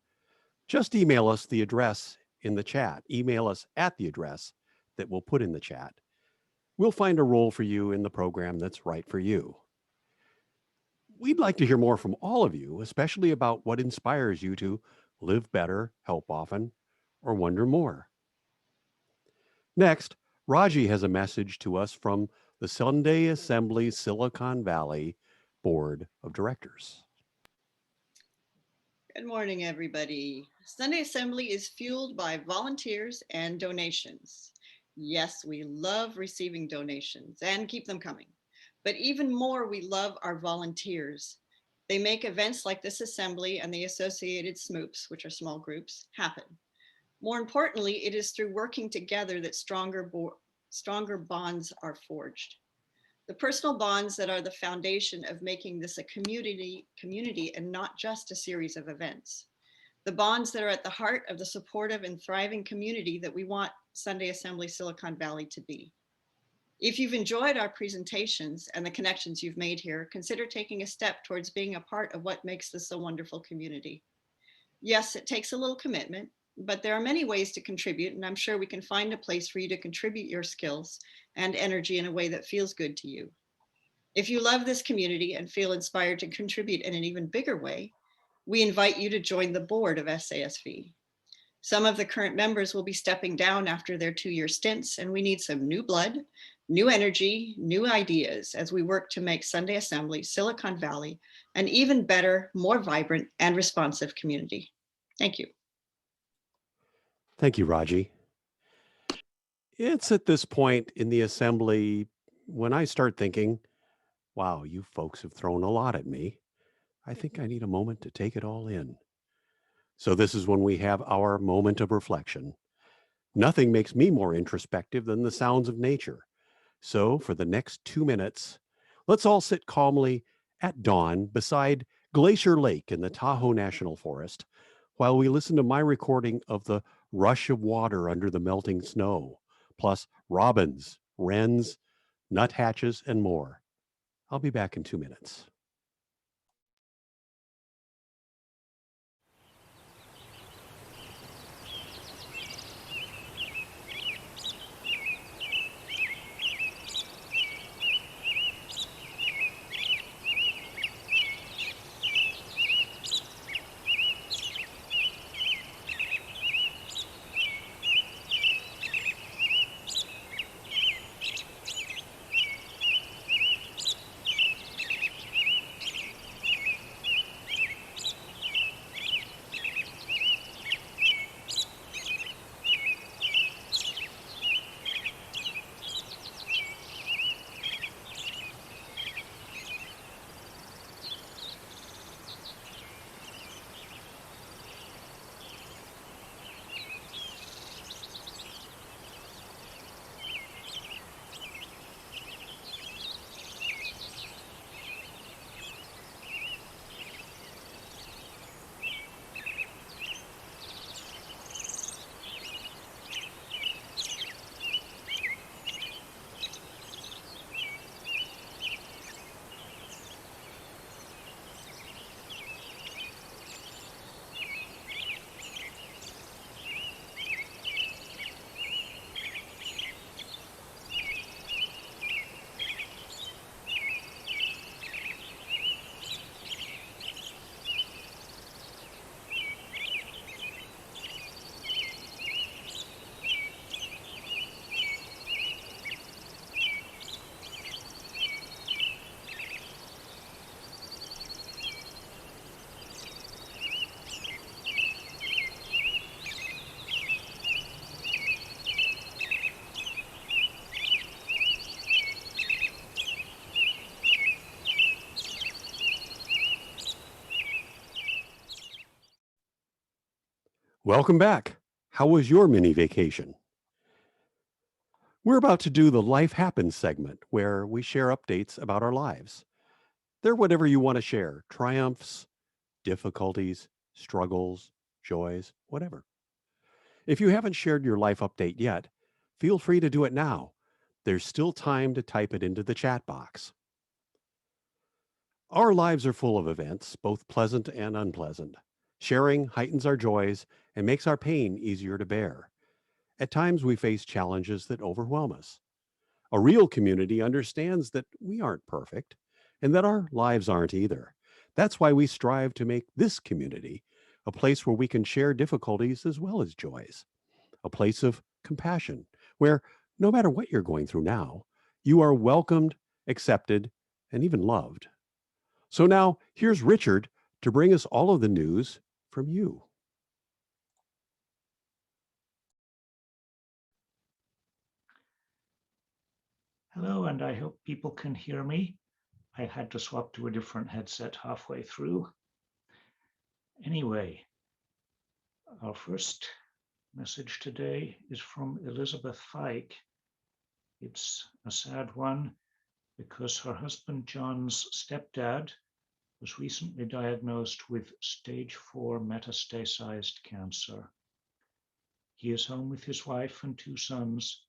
S1: Just email us the address in the chat. Email us at the address that we'll put in the chat. We'll find a role for you in the program that's right for you. We'd like to hear more from all of you, especially about what inspires you to live better, help often, or wonder more. Next, Raji has a message to us from the Sunday Assembly Silicon Valley Board of Directors.
S10: Good morning, everybody. Sunday Assembly is fueled by volunteers and donations. Yes, we love receiving donations and keep them coming. But even more, we love our volunteers. They make events like this assembly and the associated SMOOPs, which are small groups, happen. More importantly, it is through working together that stronger bonds are forged. The personal bonds that are the foundation of making this a community and not just a series of events. The bonds that are at the heart of the supportive and thriving community that we want Sunday Assembly Silicon Valley to be. If you've enjoyed our presentations and the connections you've made here, consider taking a step towards being a part of what makes this a wonderful community. Yes, it takes a little commitment, but there are many ways to contribute, and I'm sure we can find a place for you to contribute your skills and energy in a way that feels good to you. If you love this community and feel inspired to contribute in an even bigger way, we invite you to join the board of SASV. Some of the current members will be stepping down after their 2-year stints, and we need some new blood, new energy, new ideas as we work to make Sunday Assembly Silicon Valley an even better, more vibrant, and responsive community. Thank you.
S1: Thank you, Raji. It's at this point in the assembly when I start thinking, wow, you folks have thrown a lot at me. I think I need a moment to take it all in. So this is when we have our moment of reflection. Nothing makes me more introspective than the sounds of nature. So for the next 2 minutes, let's all sit calmly at dawn beside Glacier Lake in the Tahoe National Forest while we listen to my recording of the rush of water under the melting snow, plus robins, wrens, nuthatches, and more. I'll be back in 2 minutes. Welcome back. How was your mini vacation? We're about to do the Life Happens segment where we share updates about our lives. They're whatever you want to share, triumphs, difficulties, struggles, joys, whatever. If you haven't shared your life update yet, feel free to do it now. There's still time to type it into the chat box. Our lives are full of events, both pleasant and unpleasant. Sharing heightens our joys and makes our pain easier to bear. At times, we face challenges that overwhelm us. A real community understands that we aren't perfect and that our lives aren't either. That's why we strive to make this community a place where we can share difficulties as well as joys, a place of compassion where no matter what you're going through now, you are welcomed, accepted, and even loved. So now here's Richard to bring us all of the news from you.
S11: Hello, and I hope people can hear me. I had to swap to a different headset halfway through. Anyway, our first message today is from Elizabeth Fike. It's a sad one because her husband John's stepdad was recently diagnosed with stage 4 metastasized cancer. He is home with his wife and 2 sons,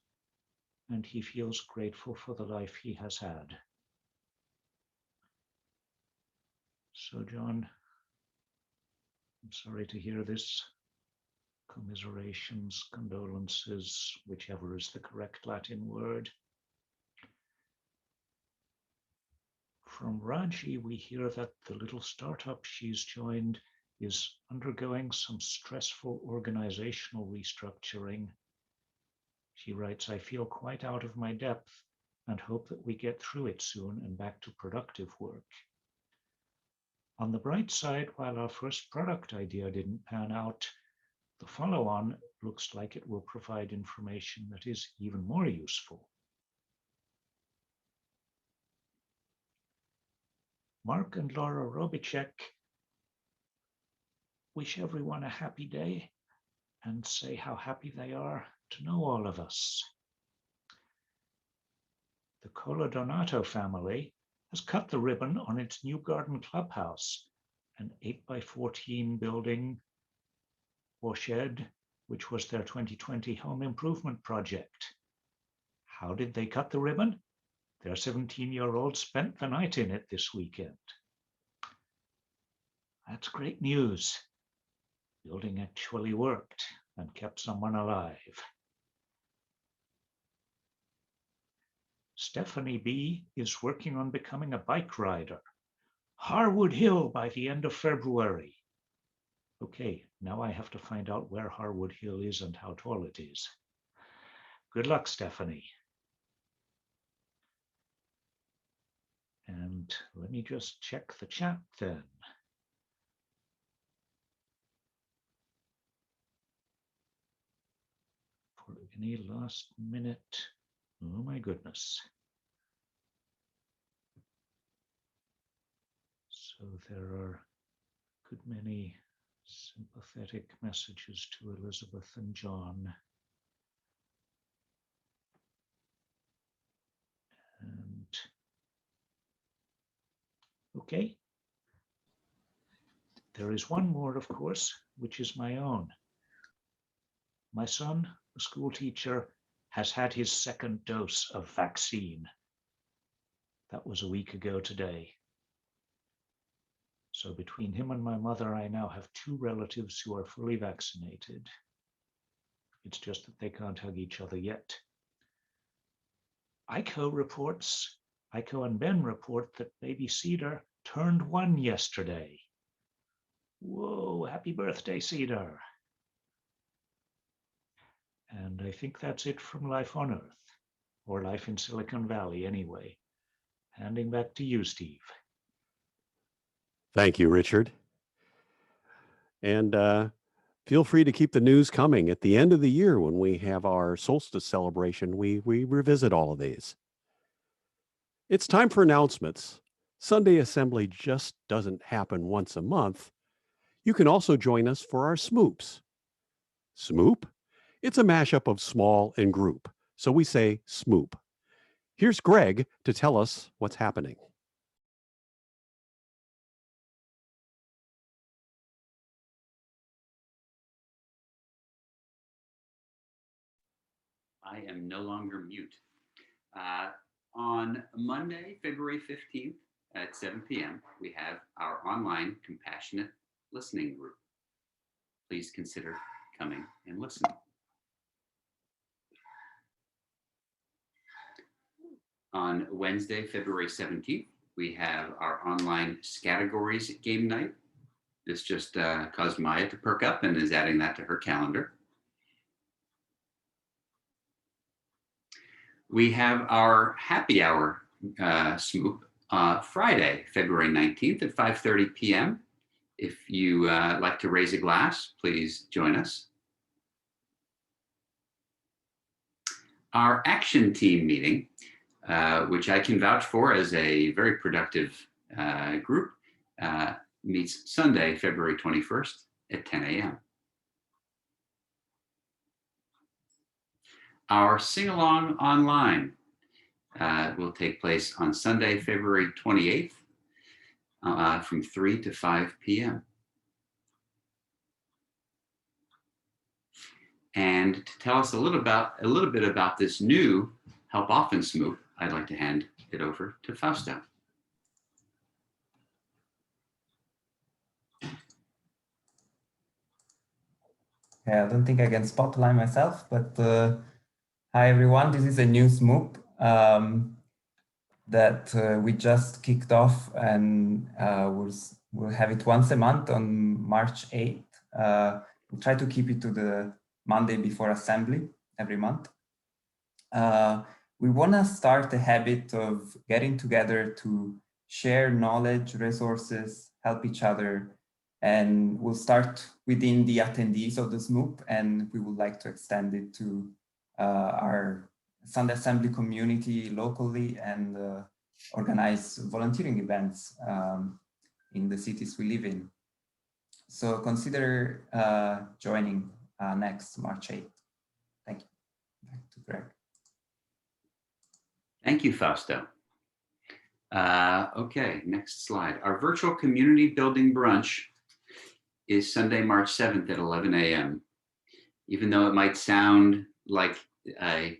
S11: and he feels grateful for the life he has had. So, John, I'm sorry to hear this. Commiserations, condolences, whichever is the correct Latin word. From Raji, we hear that the little startup she's joined is undergoing some stressful organizational restructuring. She writes, I feel quite out of my depth and hope that we get through it soon and back to productive work. On the bright side, while our first product idea didn't pan out, the follow-on looks like it will provide information that is even more useful. Mark and Laura Robicek wish everyone a happy day and say how happy they are to know all of us. The Colodonato family has cut the ribbon on its new garden clubhouse, an 8x14 building or shed, which was their 2020 home improvement project. How did they cut the ribbon? Their 17-year-old spent the night in it this weekend. That's great news. Building actually worked and kept someone alive. Stephanie B. is working on becoming a bike rider. Harwood Hill by the end of February. Okay, now I have to find out where Harwood Hill is and how tall it is. Good luck, Stephanie. And let me just check the chat then. For any last minute, oh my goodness. So there are a good many sympathetic messages to Elizabeth and John. And okay. There is one more, of course, which is my own. My son, a school teacher, has had his second dose of vaccine. That was a week ago today. So between him and my mother, I now have 2 relatives who are fully vaccinated. It's just that they can't hug each other yet. ICO and Ben report that baby Cedar turned 1 yesterday. Whoa, happy birthday, Cedar. And I think that's it from Life on Earth, or Life in Silicon Valley anyway. Handing back to you, Steve.
S1: Thank you, Richard. And feel free to keep the news coming. At the end of the year, when we have our solstice celebration, we revisit all of these. It's time for announcements. Sunday Assembly just doesn't happen once a month. You can also join us for our smoops. Smoop? It's a mashup of small and group, so we say smoop. Here's Greg to tell us what's happening.
S12: I am no longer mute. On Monday, February 15th at 7 p.m., we have our online compassionate listening group. Please consider coming and listening. On Wednesday, February 17th, we have our online Scattergories game night. This just caused Maya to perk up and is adding that to her calendar. We have our happy hour Smoop Friday, February 19th at 5:30 p.m. If you like to raise a glass, please join us. Our action team meeting, which I can vouch for as a very productive group, meets Sunday, February 21st at 10 a.m. Our sing-along online will take place on Sunday, February 28th from 3 to 5 p.m. And to tell us a little bit about this new Help Often Smoop, I'd like to hand it over to Fausto.
S13: Yeah, I don't think I can spotlight myself, but hi everyone, this is a new Smoop that we just kicked off, and we'll have it once a month on March 8th. We'll try to keep it to the Monday before assembly every month. We want to start a habit of getting together to share knowledge, resources, help each other, and we'll start within the attendees of the Smoop, and we would like to extend it to our Sunday Assembly community locally and organize volunteering events in the cities we live in. So consider joining next March 8th. Thank you. Back to Greg.
S12: Thank you, Fausto. Okay, next slide. Our virtual community building brunch is Sunday, March 7th at 11 a.m. Even though it might sound like a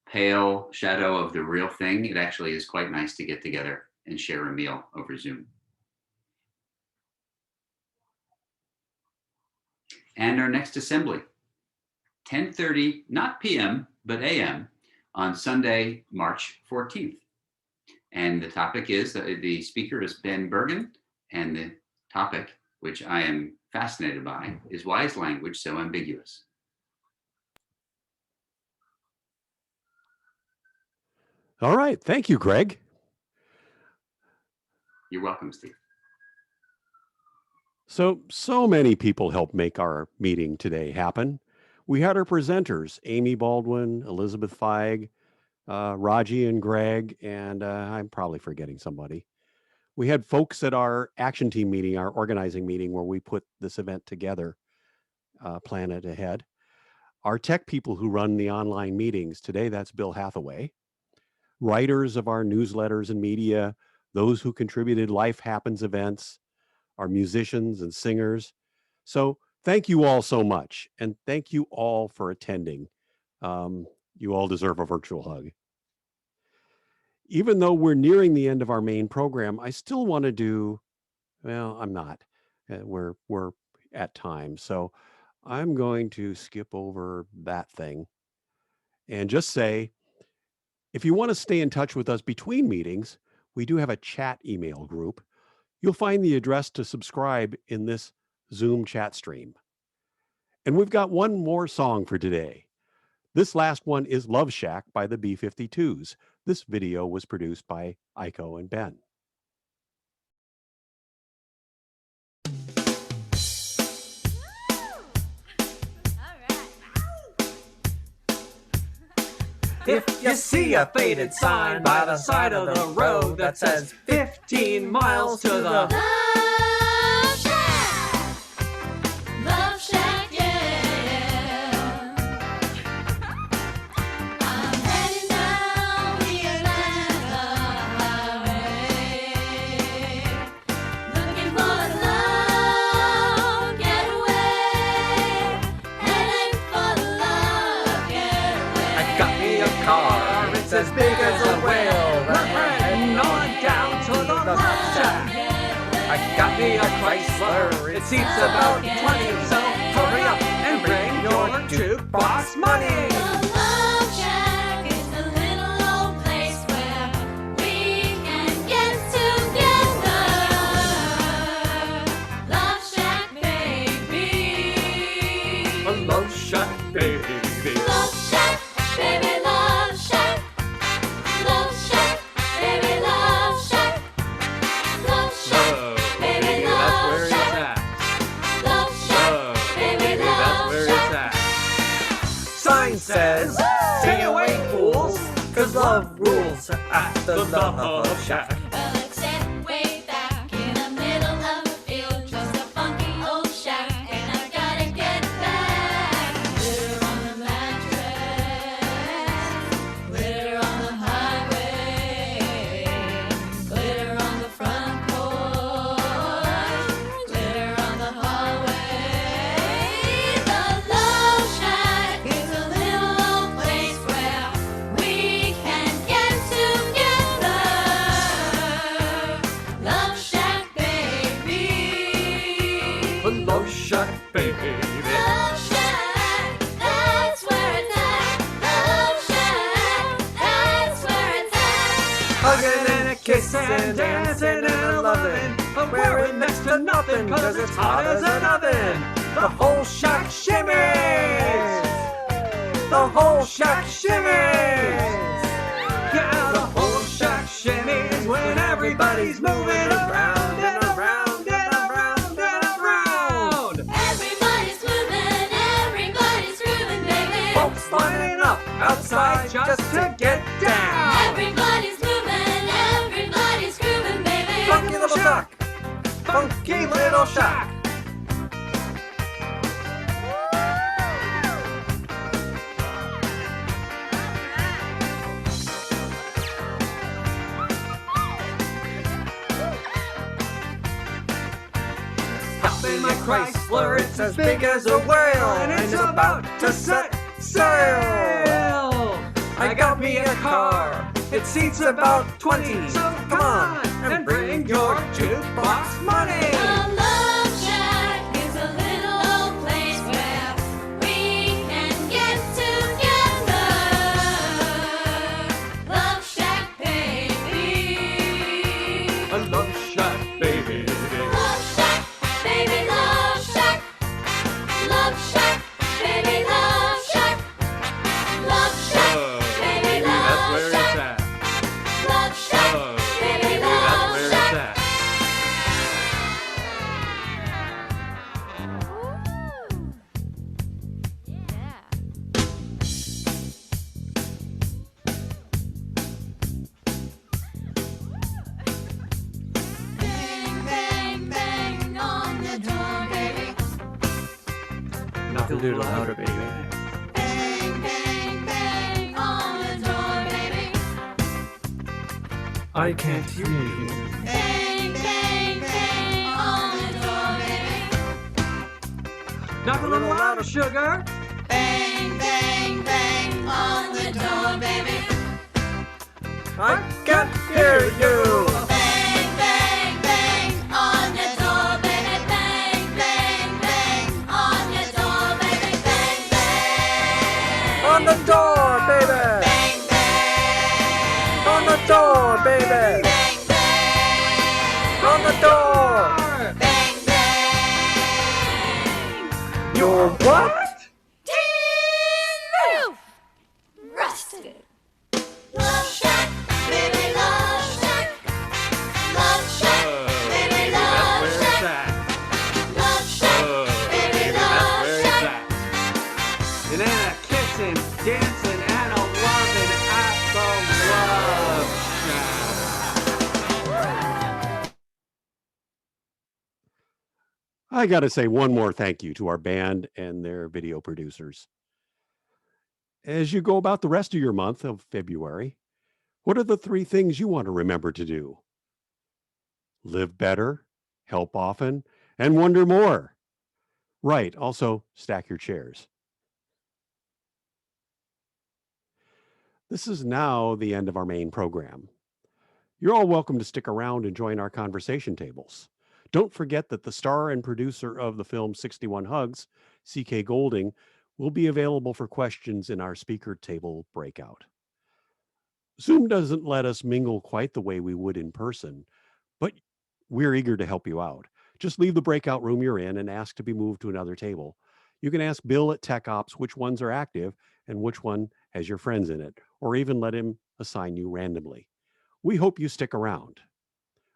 S12: pale shadow of the real thing, it actually is quite nice to get together and share a meal over Zoom. And our next assembly, 10:30, not p.m., but a.m. on Sunday, March 14th. And the topic is, the speaker is Ben Bergen, and the topic, which I am fascinated by, is why is language so ambiguous?
S1: All right. Thank you, Greg.
S12: You're welcome, Steve.
S1: So many people helped make our meeting today happen. We had our presenters, Amy Baldwin, Elizabeth Feig, Raji and Greg, and I'm probably forgetting somebody. We had folks at our action team meeting, our organizing meeting, where we put this event together, plan it ahead. Our tech people who run the online meetings today, that's Bill Hathaway. Writers of our newsletters and media, those who contributed Life Happens events, our musicians and singers. So thank you all so much. And thank you all for attending. You all deserve a virtual hug. Even though we're nearing the end of our main program, I still want to do, well, I'm not. We're at time. So I'm going to skip over that thing and just say, if you want to stay in touch with us between meetings, we do have a chat email group. You'll find the address to subscribe in this Zoom chat stream. And we've got one more song for today. This last one is Love Shack by the B-52s. This video was produced by Aiko and Ben.
S14: If you see a faded sign by the side of the road that says 15 miles to the
S2: Love Shack, yeah.
S14: car. It's as big as a whale. We're heading on down to the Love Shack. I got me a Chrysler. It seats about 20, so hurry up and bring your jukebox money.
S2: The Love Shack is a little old place where we can get together. Love Shack, baby.
S14: A Love Shack, baby.
S2: Love Shack, baby, Love Shack. Love Shack, baby, Love Shack. Love Shack, baby, Love Shack. Love Shack, baby, Love Shack.
S14: Sign says, stay away, fools, 'cause love rules at the Love Shack.
S2: Well, it's set way back in the middle of the field, just a funky old shack, and I gotta get back. Glitter on the mattress, glitter on the highway, glitter on the front porch, glitter on the hallway. The Love Shack is a little old place where we can get together. Love Shack, baby.
S14: A Love Shack, baby.
S2: Love Shack, that's where it's at. Love Shack, that's where it's at.
S14: Hugging and a kissing, dancing and a loving. I'm wearing next to nothing, 'cause it's hot as an oven. The whole shack shimmies. The whole shack shimmies. Yeah, the whole shack shimmies when everybody's moving around and around and around and around.
S2: Everybody's moving, everybody's grooving, baby.
S14: Folks lining up outside just to get down.
S2: Everybody's moving, everybody's grooving, baby.
S14: Funky little shack. Funky little shack. Hop in my Chrysler, it's as big as a whale, and it's about to set sail. I got me a car, it seats about 20, so come on and bring your jukebox money.
S2: The Love Shack is a little old place where we can get together. Love Shack, baby.
S14: A Love Shack, baby.
S2: Love Shack, baby, Love Shack. Love Shack, baby, Love Shack. Love Shack, baby, Love Shack. Love Shack, baby, Love Shack. Bang, bang, bang on the door, baby.
S14: Knock a little louder, baby.
S2: Bang, bang, bang on the door, baby.
S14: I can't hear you.
S2: Bang, bang, bang on the door, baby.
S14: Knock a little louder, sugar.
S2: Bang, bang, bang on the door, baby.
S14: I can't hear you.
S2: Bang, bang, bang on the door, baby. Bang, bang, bang on the door, baby. Bang, bang.
S14: On the door, baby.
S2: Bang, bang.
S14: On the door, baby.
S2: Bang, bang.
S14: On the door.
S2: Bang, bang.
S14: You're what?
S2: Tin roof. Rusted. Love Shack, baby, Love Shack. Love Shack, baby, Love Shack. Love Shack, baby, Love Shack.
S14: And then a kissing, dancing, and a loving at the Love Shack.
S1: I got to say one more thank you to our band and their video producers. As you go about the rest of your month of February, what are the 3 things you want to remember to do? Live better, help often, and wonder more. Right, also stack your chairs. This is now the end of our main program. You're all welcome to stick around and join our conversation tables. Don't forget that the star and producer of the film 61 Hugs, C.K. Golding, will be available for questions in our speaker table breakout. Zoom doesn't let us mingle quite the way we would in person, but we're eager to help you out. Just leave the breakout room you're in and ask to be moved to another table. You can ask Bill at Tech Ops which ones are active and which one has your friends in it, or even let him assign you randomly. We hope you stick around.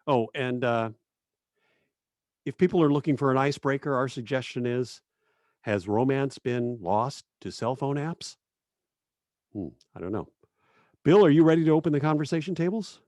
S1: Oh, and if people are looking for an icebreaker, our suggestion is, has romance been lost to cell phone apps? I don't know. Bill, are you ready to open the conversation tables?